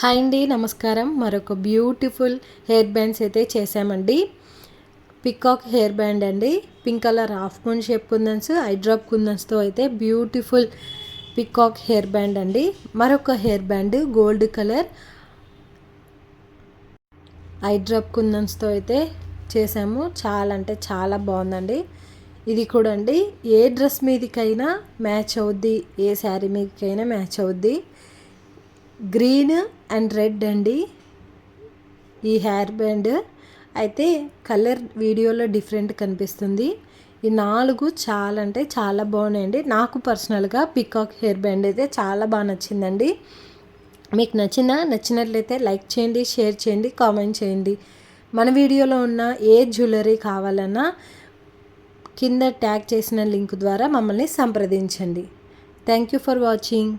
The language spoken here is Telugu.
హాయ్ అండి, నమస్కారం. మరొక బ్యూటిఫుల్ హెయిర్ బ్యాండ్స్ అయితే చేసామండి. పికాక్ హెయిర్ బ్యాండ్ అండి. Pink colour half moon shape kundans, eye drop కుందన్స్తో అయితే బ్యూటిఫుల్ పికాక్ హెయిర్ బ్యాండ్ అండి. మరొక hair band gold colour eye drop కుందన్స్తో అయితే చేసాము. చాలా అంటే చాలా బాగుందండి. ఇది కూడా అండి ఏ డ్రెస్ మీదకైనా మ్యాచ్ అవుద్ది, ఏ శారీ మీదకైనా మ్యాచ్ అవుద్ది. గ్రీన్ అండ్ రెడ్ అండి ఈ హెయిర్ బ్యాండ్. అయితే కలర్ వీడియోలో డిఫరెంట్ కనిపిస్తుంది. ఈ 4 చాలా అంటే చాలా బాగున్నాయండి. నాకు పర్సనల్గా పికాక్ హెయిర్ బ్యాండ్ అయితే చాలా బాగా నచ్చిందండి. మీకు నచ్చినట్లయితే లైక్ చేయండి, షేర్ చేయండి, కామెంట్ చేయండి. మన వీడియోలో ఉన్న ఏ జ్యువెలరీ కావాలన్నా కింద ట్యాగ్ చేసిన లింక్ ద్వారా మమ్మల్ని సంప్రదించండి. Thank you for watching.